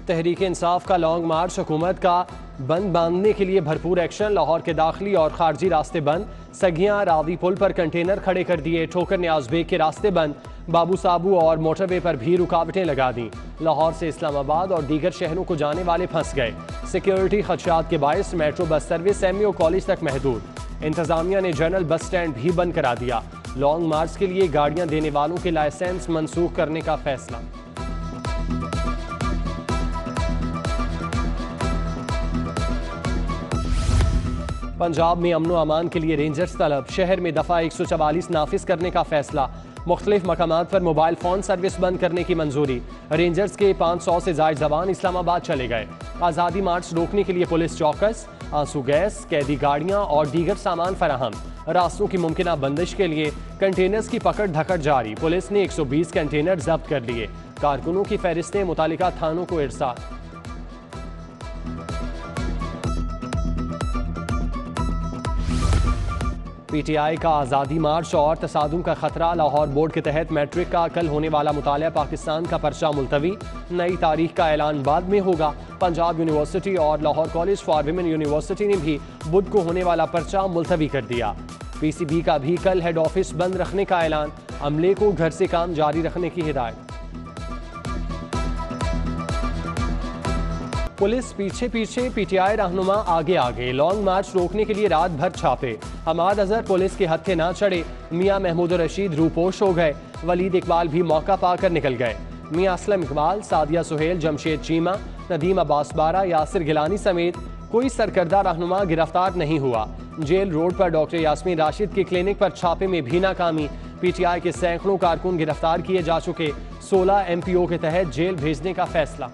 तहरीक इंसाफ का लॉन्ग मार्च, हुकूमत का बंद बांधने के लिए भरपूर एक्शन। लाहौर के दाखिली और खारजी रास्ते बंद। सगियां रावी पुल पर कंटेनर खड़े कर दिए। ठोकर न्याज बेग के रास्ते बंद। बाबू साबू और मोटरवे पर भी रुकावटें लगा दी। लाहौर से इस्लामाबाद और दीगर शहरों को जाने वाले फंस गए। सिक्योरिटी खदशात के बायस metro bus service MAO college तक महदूद। इंतजामिया ने जनरल बस स्टैंड भी बंद करा दिया। लॉन्ग मार्च के लिए गाड़ियां देने वालों के लाइसेंस मंसूख करने का फैसला। पंजाब में अमनो अमान के लिए रेंजर्स तलब। शहर में दफा 144 नाफिज करने का फैसला। मुख्तलिफ मकामात पर मोबाइल फोन सर्विस बंद करने की मंजूरी। रेंजर्स के 500 से जायद जवान इस्लामाबाद चले गए। आज़ादी मार्च रोकने के लिए पुलिस चौकस। आंसू गैस, कैदी गाड़ियां और दीगर सामान फराहम। रास्तों की मुमकिना बंदिश के लिए कंटेनर्स की पकड़ धकड़ जारी। पुलिस ने 120 कंटेनर जब्त कर लिए। कारकुनों की फहरिस्तें मुतालिका थानों को इरसाल। PTI का आज़ादी मार्च और तसादुम का खतरा। लाहौर बोर्ड के तहत मैट्रिक का कल होने वाला मुतालिया पाकिस्तान का पर्चा मुलतवी। नई तारीख का ऐलान बाद में होगा। पंजाब यूनिवर्सिटी और Lahore college for women university ने भी बुध को होने वाला पर्चा मुलतवी कर दिया। PCB का भी कल हेड ऑफिस बंद रखने का ऐलान। अमले को घर से काम जारी रखने की हिदायत। पुलिस पीछे पीछे, PTI रहनुमा आगे आगे। लॉन्ग मार्च रोकने के लिए रात भर छापे। हमाद अजहर पुलिस के हत्थे ना चढ़े। मियां महमूद रशीद रूपोश हो गए। वलीद इकबाल भी मौका पाकर निकल गए। मियां असलम इकबाल, सादिया सुहेल, जमशेद चीमा, नदीम अब्बास बारा, यासिर गिलानी समेत कोई सरकर्दा रहनुमा गिरफ्तार नहीं हुआ। जेल रोड पर डॉक्टर यास्मीन राशिद के क्लिनिक पर छापे में भी नाकामी। PTI के सैकड़ों कारकुन गिरफ्तार किए जा चुके। 16 MPO के तहत जेल भेजने का फैसला।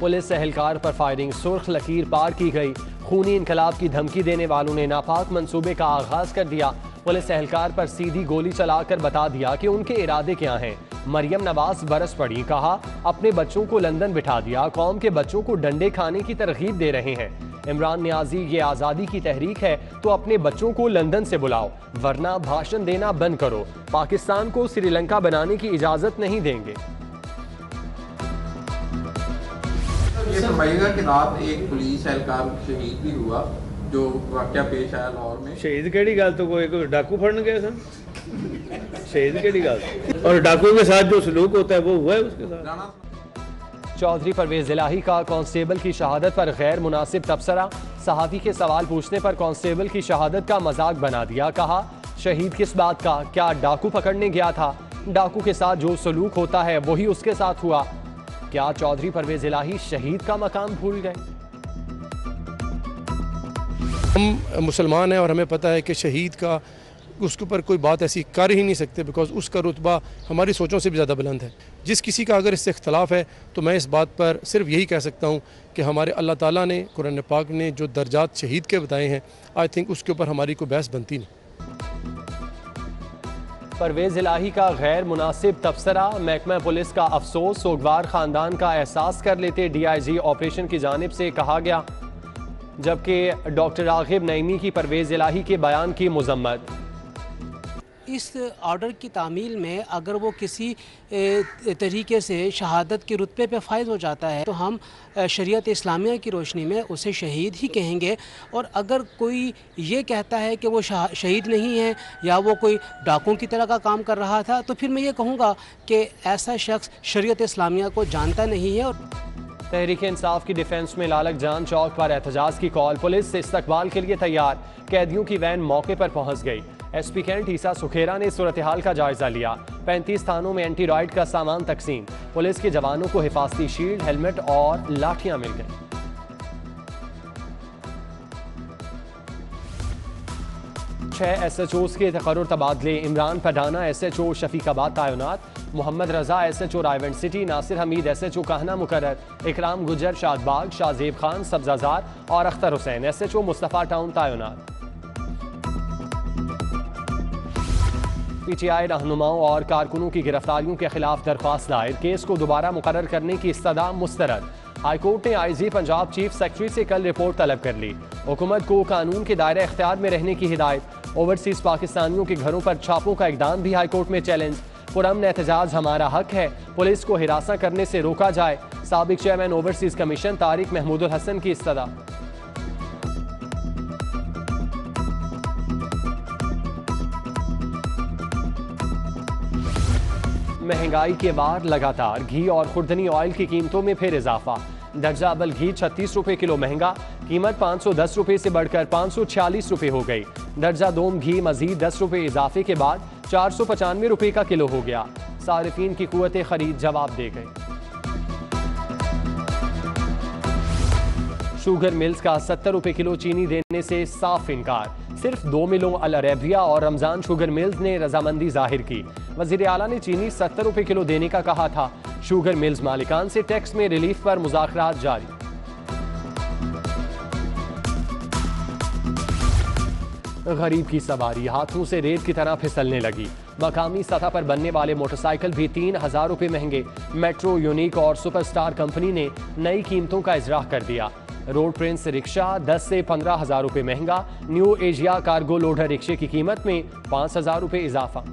पुलिस एहलकार पर फायरिंग, सुर्ख लकीर पार की गई। खूनी इनकलाब की धमकी देने वालों ने नापाक मंसूबे का आगाज कर दिया। पुलिस एहलकार पर सीधी गोली चलाकर बता दिया कि उनके इरादे क्या हैं। मरियम नवाज बरस पड़ी, कहा अपने बच्चों को लंदन बिठा दिया। कौम के बच्चों को डंडे खाने की तरगीब दे रहे हैं। इमरान नियाजी, ये आज़ादी की तहरीक है तो अपने बच्चों को लंदन से बुलाओ, वरना भाषण देना बंद करो। पाकिस्तान को श्रीलंका बनाने की इजाजत नहीं देंगे। ये फरमाइएगा कि रात एक पुलिस एहलकार शहीद भी हुआ, जो वाकया पेश आया लाहौर में। शहीद केड़ी गल तो कोई डाकू फड़न गए सन? शहीद केड़ी गल? और डाकू के साथ जो सलूक होता है वो हुआ है उसके साथ। चौधरी परवेज इलाही का कांस्टेबल की शहादत पर गैर मुनासिब तबसरा। सहाफ़ी के सवाल पूछने पर कांस्टेबल की शहादत का मजाक बना दिया। कहा शहीद किस बात का, क्या डाकू पकड़ने गया था? डाकू के साथ जो सलूक होता है वही उसके साथ हुआ। क्या चौधरी परवेज इलाही शहीद का मकाम भूल गए? हम मुसलमान हैं और हमें पता है कि शहीद का उसके ऊपर कोई बात ऐसी कर ही नहीं सकते, बिकॉज उसका रुतबा हमारी सोचों से भी ज़्यादा बुलंद है। जिस किसी का अगर इससे इख्तलाफ है तो मैं इस बात पर सिर्फ यही कह सकता हूँ कि हमारे अल्लाह ताला ने कुरान पाक ने जो दर्जात शहीद के बताए हैं, आई थिंक उसके ऊपर हमारी कोई बहस बनती नहीं। परवेज इलाही का गैर मुनासिब तबसरा। महकमा पुलिस का अफसोस, सोगवार खानदान का एहसास कर लेते DIG ऑपरेशन की जानिब से कहा गया। जबकि डॉक्टर रागिब नईमी की परवेज इलाही के बयान की मुजम्मत। इस ऑर्डर की तामील में अगर वो किसी तरीके से शहादत के रुतबे पे फायज हो जाता है तो हम शरीयत इस्लामिया की रोशनी में उसे शहीद ही कहेंगे। और अगर कोई ये कहता है कि वो शहीद नहीं है या वो कोई डाकुओं की तरह का काम कर रहा था, तो फिर मैं ये कहूँगा कि ऐसा शख्स शरीयत इस्लामिया को जानता नहीं है। और तहरीक इंसाफ की डिफेंस में लालक जान चौक पर एहतजाज की कॉल। पुलिस इस्तकबाल के लिए तैयार। कैदियों की वैन मौके पर पहुंच गई। SP कैंट ईसा सुखेरा ने सूरत हाल का जायजा लिया। 35 थानों में एंटी रॉयड का सामान तकसीम। पुलिस के जवानों को हिफाजती शील्ड, हेलमेट और लाठियां मिल गई। 6 SHOs के तकर्रुर तबादले। इमरान पडाना SHO शफीकाबाद तैनात। Mohammad Raza SHO Raiwind city. Nasir Hameed SHO कहना मुकर्रर। इकराम गुजर शादबाग, शाहजेब खान सब्जाजार और अख्तर हुसैन SHO मुस्तफ़ा टाउन तैनात। PTI रहनुमाओं और कारकुनों की गिरफ्तारियों के खिलाफ दरख्वास्त दायर। केस को दोबारा मुकर्रर करने की इस्तदा मुस्तरद। हाईकोर्ट ने IG पंजाब चीफ सेक्रेटरी से कल रिपोर्ट तलब कर ली। हुकूमत को कानून के दायरे इख्तियार में रहने की हिदायत। ओवरसीज पाकिस्तानियों के घरों पर छापों का इकदाम भी हाईकोर्ट में चैलेंज। पुरअमन एहतजाज हमारा हक है, पुलिस को हिरासा करने से रोका जाए। साबिक chairman overseas commission Tariq Mahmoodul Hasan की इस्तदा। महंगाई के बार लगातार, घी और खुर्दनी ऑयल की कीमतों में फिर इजाफा। दर्जा अव्वल घी 36 रुपए किलो महंगा, कीमत 510 रुपए से बढ़कर 546 रुपए हो गई। दर्जा दोम घी मजीद 10 रुपए इजाफे के बाद 495 रुपए का किलो हो गया। सारिफीन की कुव्वत खरीद जवाब दे गई। शुगर मिल्स का 70 रुपए किलो चीनी देने से साफ इनकार। सिर्फ 2 मिलों अल अरेबिया और रमजान शुगर मिल्स ने रजामंदी जाहिर की। वजीर आला ने चीनी 70 रुपए किलो देने का कहा था। शुगर मिल्स मालिकान से टैक्स में रिलीफ पर मुज़ाकरात जारी। गरीब की सवारी हाथों से रेत की तरह फिसलने लगी। मकामी सतह पर बनने वाले मोटरसाइकिल भी 3000 रुपए महंगे। मेट्रो, यूनिक और सुपरस्टार कंपनी ने नई कीमतों का इजराह कर दिया। रोड प्रिंस रिक्शा 10 से 15,000 रुपए महंगा। न्यू एशिया कार्गो लोडर रिक्शे की कीमत में 5,000 रुपए इजाफा।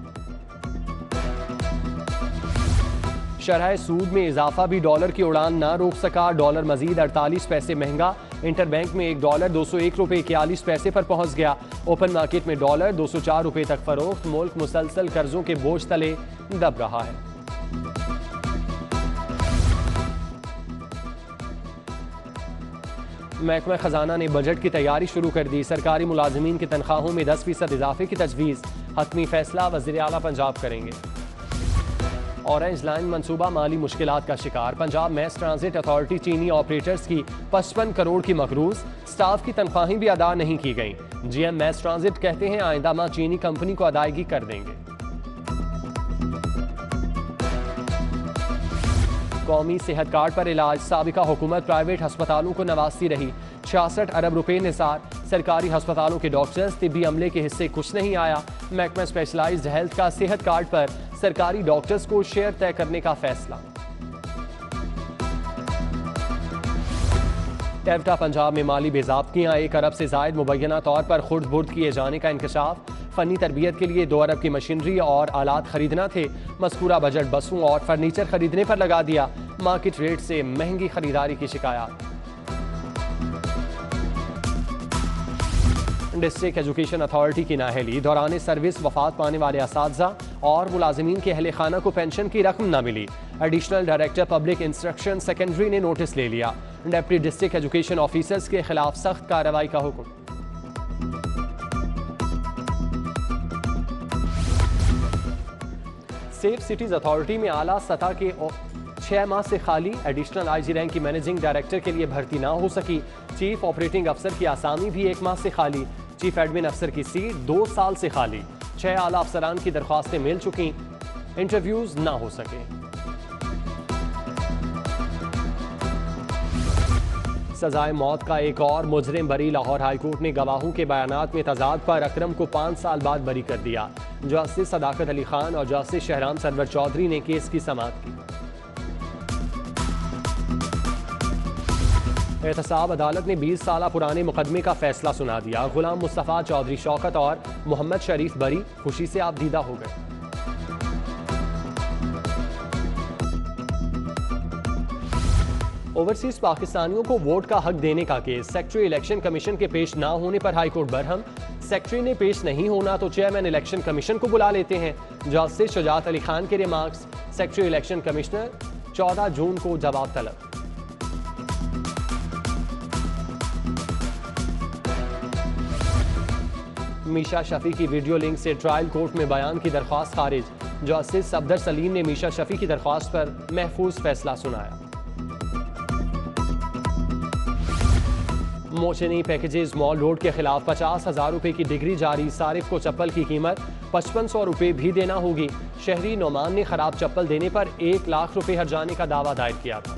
शरह सूद में इजाफा भी डॉलर की उड़ान ना रोक सका। डॉलर मजीद 48 पैसे महंगा। इंटरबैंक में $1 201 रुपए 41 पैसे पर पहुंच गया। ओपन मार्केट में डॉलर 204 रुपए तक फरोख्त। मुल्क मुसलसल कर्जों के बोझ तले दब रहा है। महकमा खजाना ने बजट की तैयारी शुरू कर दी। सरकारी मुलाजमीन की तनख्वाहों में 10% इजाफे की तजवीज़। हतमी फैसला वज़ीर आला पंजाब करेंगे। ऑरेंज लाइन मंसूबा माली मुश्किलात का शिकार। पंजाब मैस ट्रांजिट अथॉरिटी चीनी ऑपरेटर्स की 55 करोड़ की मकरूज। स्टाफ की तनख्वाहें भी अदा नहीं की गई। GM मैस ट्रांजिट कहते हैं आइंदा माह चीनी कंपनी को अदायगी कर देंगे। कौमी सेहत कार्ड पर इलाज। साबिका हुकूमत प्राइवेट अस्पतालों को नवाजती रही। 66 अरब रुपए निसार। सरकारी अस्पतालों के डॉक्टर्स तिब्बी अमले के हिस्से कुछ नहीं आया। महकमा स्पेशलाइज्ड हेल्थ का सेहत कार्ड पर सरकारी डॉक्टर्स को शेयर तय करने का फैसला। टेवटा पंजाब में माली बेज़ाब्तियां। 1 अरब से जायद मुबैना तौर पर खुर्द बुर्द किए जाने का इंकशाफ। फनी तरबियत के लिए 2 अरब की मशीनरी और आलात खरीदना थे। मज़कूरा बजट बसों और फर्नीचर खरीदने पर लगा दिया। मार्केट रेट से महंगी खरीदारी की शिकायत। डिस्ट्रिक्ट एजुकेशन अथॉरिटी की नाअहली। दौरान सर्विस वफात पाने वाले असातिज़ा और मुलाजमीन के अहले खाना को पेंशन की रकम न मिली। Additional director public instruction secondary ने नोटिस ले लिया। डिप्टी डिस्ट्रिक्ट एजुकेशन ऑफिसर्स के खिलाफ सख्त कार्रवाई का हुक्म। सेफ सिटीज अथॉरिटी में आला सतह के 6 माह से खाली। एडिशनल IG रैंक की मैनेजिंग डायरेक्टर के लिए भर्ती ना हो सकी। चीफ ऑपरेटिंग अफसर की आसामी भी 1 माह से खाली। चीफ एडमिन अफसर की सीट 2 साल से खाली। 6 आला अफसरान की दरख्वास्तें मिल चुकी, इंटरव्यूज ना हो सके। सजाए मौत का एक और मुजरिम बरी। लाहौर हाईकोर्ट ने गवाहों के बयानात में तजाद पर अकरम को 5 साल बाद बरी कर दिया। जस्टिस सदाकत अली खान और जस्टिस शहराम सरवर चौधरी ने केस की समाअत की। एहतसाब अदालत ने 20 साल पुराने मुकदमे का फैसला सुना दिया। गुलाम मुस्तफ़ा, चौधरी शौकत और मोहम्मद शरीफ बरी। खुशी से आबदीदा हो गए। ओवरसीज पाकिस्तानियों को वोट का हक देने का केस। सेक्रेटरी इलेक्शन कमीशन के पेश ना होने पर हाईकोर्ट बरहम। सेक्रेटरी ने पेश नहीं होना तो चेयरमैन इलेक्शन कमीशन को बुला लेते हैं। जस्टिस शुजात अली खान के रिमार्क्स। सेक्रेटरी इलेक्शन कमिश्नर 14 जून को जवाब तलब। मीशा शफी की वीडियो लिंक से ट्रायल कोर्ट में बयान की दरख्वास्त खारिज। जस्टिस सफदर सलीम ने मीशा शफी की दरख्वास्त पर महफूज फैसला सुनाया। मोचनी पैकेजेस मॉल रोड के खिलाफ 50,000 रुपए की डिग्री जारी। सारिफ को चप्पल की कीमत 5500 रुपए भी देना होगी। शहरी नोमान ने खराब चप्पल देने पर 1 लाख रुपए हर्जाने का दावा दायर किया था।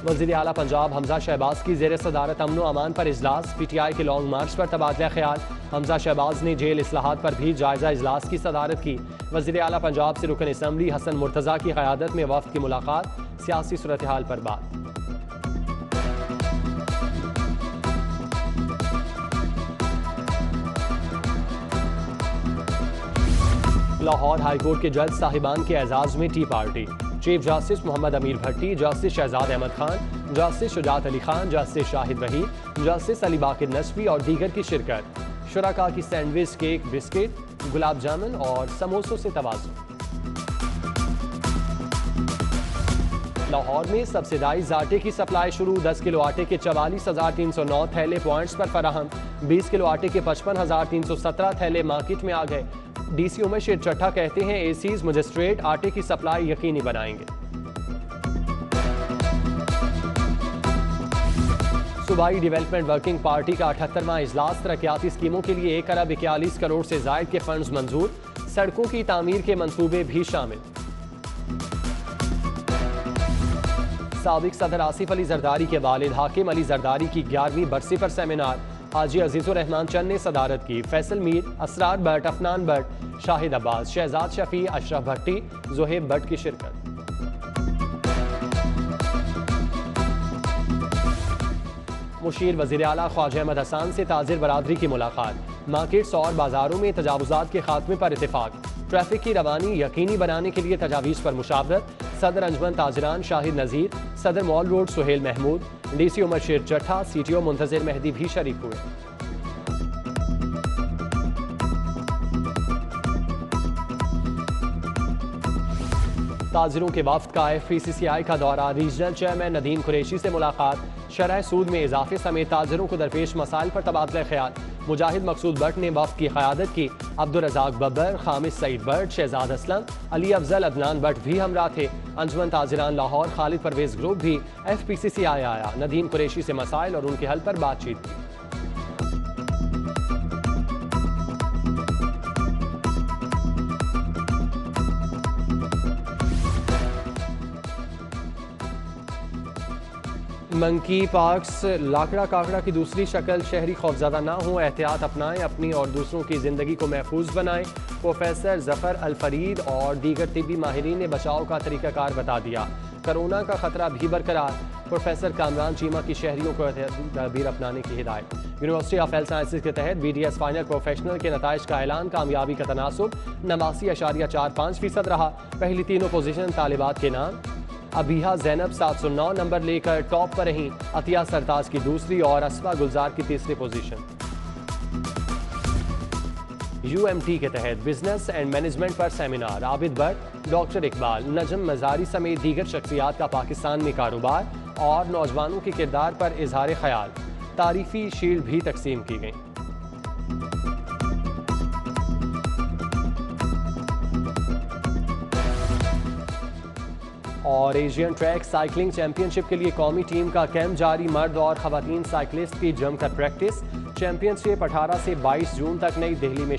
वज़ीर आला पंजाब हमजा शहबाज की ज़ेर सदारत अमन व अमान पर इजलास। PTI के लॉन्ग मार्च पर तबादला ख्याल। हमजा शहबाज ने जेल इस्लाहात पर भी जायजा इजलास की सदारत की। वज़ीर आला पंजाब से रुकन असम्बली हसन मुर्तज़ा की क़यादत में वफ़द की मुलाकात। सियासी सूरत हाल पर बात। लाहौर हाईकोर्ट के जज साहिबान के एजाज में tea party. Chief justice Mohammad Amir Bhatti, justice Shahzad Ahmad Khan, justice Shujaat Ali Khan, justice Shahid Waheed, justice Ali Baqir Naqvi और दीगर की शिरकत। शुरका की sandwich, cake, biscuit, gulab jamun और समोसों से तवाज़ुन। लाहौर में सब्सिडाइज आटे की सप्लाई शुरू। 10 किलो आटे के 44,309 थैले पॉइंट्स पर फराहम। 20 किलो आटे के 55,317 थैले मार्केट में आ गए। डीसी उमर शेर चट्टा कहते हैं एसीज मजिस्ट्रेट आटे की सप्लाई यकीनी बनाएंगे। सूबाई डेवलपमेंट वर्किंग पार्टी का 78वां इजलास। तरक्याती स्कीमों के लिए 1 अरब 41 करोड़ से जायद के फंड्स मंजूर। सड़कों की तामीर के मंसूबे भी शामिल। साबिक सदर आसिफ अली जरदारी के वालिद हाकिम अली जरदारी की 11वीं बरसी पर सेमिनार। हाजी अजीजुर रहमान चंद ने सदारत की। फैसल मीर, असरार भट्ट, अफनान भट्ट, शाहिद अब्बास, शहजाद शफी, अशरफ भट्टी, जोहेब भट्ट की शिरकत। मुशीर वज़ीर आला ख्वाजा अहमद हसन से ताजिर बरादरी की मुलाकात। मार्केट्स और बाजारों में तजावुज़ात के खात्मे पर इत्तेफाक। ट्रैफिक की रवानी यकीनी बनाने के लिए तजावीज़ पर मुशावरत। सदर अंजमन ताजरान शाहिद नज़ीर, सदर mall road Suhail Mahmood, DC Umar Sher Chattha, CTO मुंतज़िर Mehdi भी शरीक हुए। ताजिरों के वफ्द का FPCCI का दौरा। रीजनल चेयरमैन नदीम कुरैशी से मुलाकात। शरह सूद में इजाफे समेत ताजिरों को दरपेश मसाइल पर तबादला ख्याल। मुजाहिद मकसूद भट्ट ने वफ्द की क़यादत की। अब्दुल रज़ाक बब्बर, खामिद सईद भट्ट, शहजाद असलम, अली अफजल, अदनान भट्ट भी हमरा थे। अंजुमन ताजिरान लाहौर खालिद परवेज ग्रुप भी FPCCI आया। नदीम कुरैशी से मसाइल और उनके हल पर बातचीत की। मंकी पार्क्स लाकड़ा काकड़ा की दूसरी शक्ल। शहरी खौफजदा ना हो, एहतियात अपनाएं, अपनी और दूसरों की ज़िंदगी को महफूज बनाएं। प्रोफेसर जफ़र अल फरीद और दीगर तिब्बी माहिरीन ने बचाव का तरीक़ाकार बता दिया। कोरोना का खतरा भी बरकरार। प्रोफेसर कामरान चीमा की शहरियों को तदबीर अपनाने की हिदायत। यूनिवर्सिटी ऑफ हेल्थ साइंसेज के तहत BDS फाइनल प्रोफेशनल के नताइज का ऐलान। कामयाबी का तनासुब 89.45% रहा। पहली तीनों पोजीशन तालिबात के नाम। अबीहा ज़ैनब 709 नंबर लेकर टॉप पर रहीं। अतिया सरताज की दूसरी और असफा गुलजार की तीसरी पोजीशन। UMT के तहत बिजनेस एंड मैनेजमेंट पर सेमिनार। आबिद भट्ट, डॉक्टर इकबाल, नजम मजारी समेत दीगर शख्सियात का पाकिस्तान में कारोबार और नौजवानों के किरदार पर इजहार ख्याल। तारीफी शील्ड भी तकसीम की गई। और एशियन ट्रैक साइकिलिंग चैंपियनशिप के लिए कौमी टीम का कैंप जारी। मर्द और खवातीन साइकिलिस्ट की जमकर प्रैक्टिस। चैंपियनशिप 18 से 22 जून तक नई दिल्ली में